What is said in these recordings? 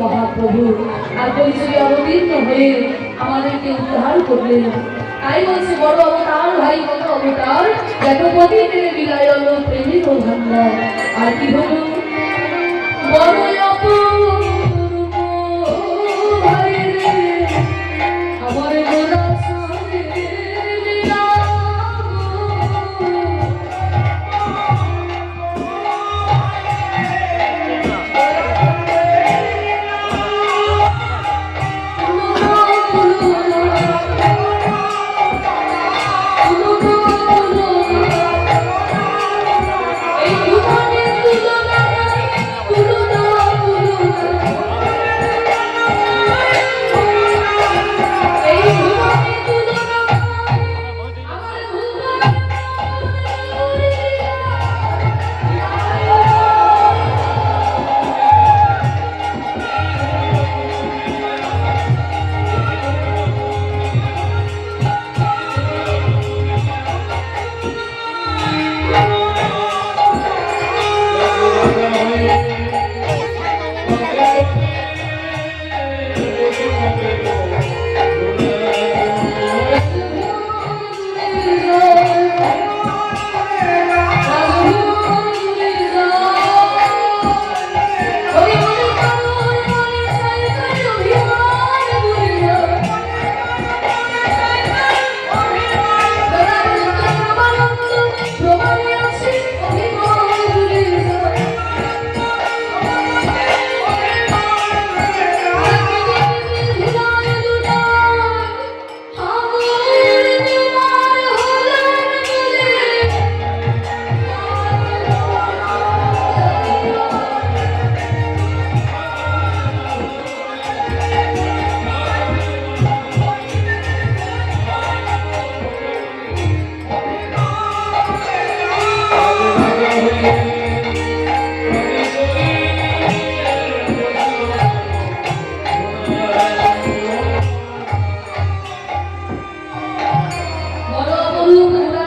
महाप्रभु और परिचय अवतीर्ण हुए हमारे उद्धार करलें ताई बोलছে বড় অবতার ভাই কত অবতার দেখো পতিতে বিদায় হলো প্রেমের ভান্ডার আর কি হলো বড় অপূর্ব ভাই রে আমার গোরা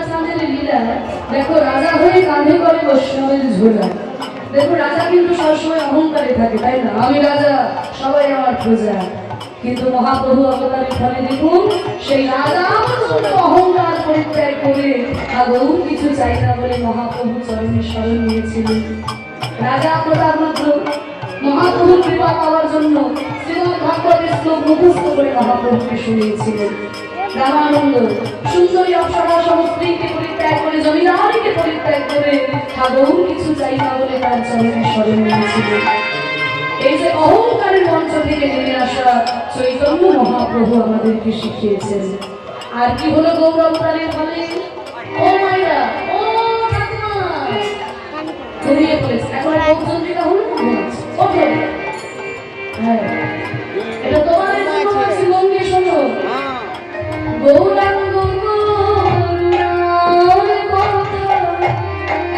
সামনে লীলা देखो राजा হয়ে কাঁধে করে বৈষ্ণবের ঝোলা देखो राजा কিন্তু সবসময় অহংকারে থাকে তাই না আমি রাজা সবাই আমার প্রজা কিন্তু মহাপ্রভু অবতারের ফলে দেখুন সেই রাজা অহংকার পরিত্যাগ করে আদৌ কিছু চাই না বলে মহাপ্রভু চরণে শরণ নিয়েছিলেন রাজা প্রতাপরুদ্র মহাপ্রভুর কৃপা পাওয়ার জন্য শ্রীমদ্ ভাগবতের শ্লোক মুখস্থ করে মহাপ্রভুকে শুনিয়েছিলেন রামানন্দ সুন্দরী অপ্সরা সমস্ত্রীকে পরিত্যাগ করে জমিদারিকে পরিত্যাগ করে আদৌ কিছু চাই না বলে তার চরণে শরণ নিয়েছিলেন এই যে অহংকারের মঞ্চ থেকে নেমে আসা চৈতন্য মহাপ্রভু আমাদেরকে শিখিয়েছেন আর কি হলো গৌরবতারের ফলে ও মায়েরা ও ঠাকুমা ঘুমিয়ে পড়েছে এখন চন্দ্রিকা হলো ওঠে হ্যাঁ এটা তোমাদের জন্য আছে মন দিয়ে শোনো গৌরাঙ্গ গৌরার কথা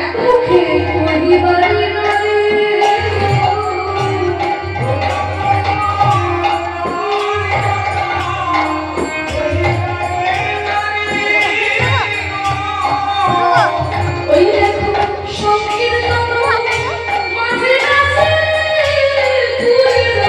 এক মুখে কহিবার নারে ওই দেখো সংকীর্তন মাঝে মাঝে তুলিল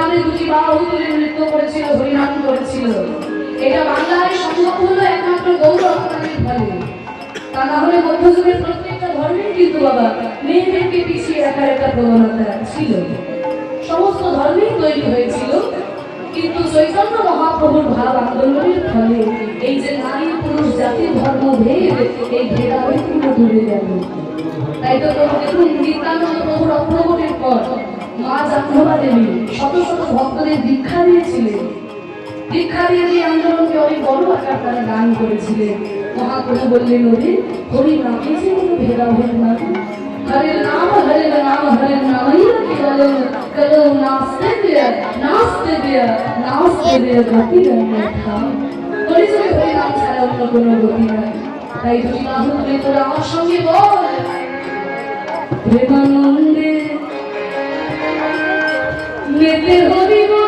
নামে দুটি বাহু তুলে নৃত্য করেছিল, হরিনাম করেছিল। এটা বাংলায় সম্ভব হলো একমাত্র গৌর অবতারের ফলে। তা না হলে মধ্যযুগের প্রত্যেকটা ধর্মেই কিন্তু বাবা মেয়েদেরকে পিছিয়ে রাখার একটা প্রবণতা ছিল। সমস্ত ধর্মেই তৈরি হয়েছিল, কিন্তু চৈতন্য মহাপ্রভুর ভাব আন্দোলনের ফলে এই যে নারী পুরুষ জাতি ধর্ম ভেদ, এই ভেদাভেদগুলো দূরে গেল। তাই তো দেখুন নিত্যানন্দ প্রভুর অপ্রগটের পর মা জাহ্নবী দেবী শত শত ভক্তদের দীক্ষা দিয়েছিলেন। দীক্ষা দিয়ে এই আন্দোলনকে অনেক বড় আকার তারা গান করেছিলেন। মহাপ্রভু বললেন, ওরে হরি নামে যে কোনো ভেদাভেদ নাই, হরের নাম হরের নাম হরের নামই কেবল কলো নাচতে দেয়া গতি নাই থাম। হরি যদি হরি নাম ছাড়া অন্য কোনো গতি নাই। তাই দুটি বাহু তুলে তোরা আমার সঙ্গে বল, প্রেমানন্দে মেতে হরি বল।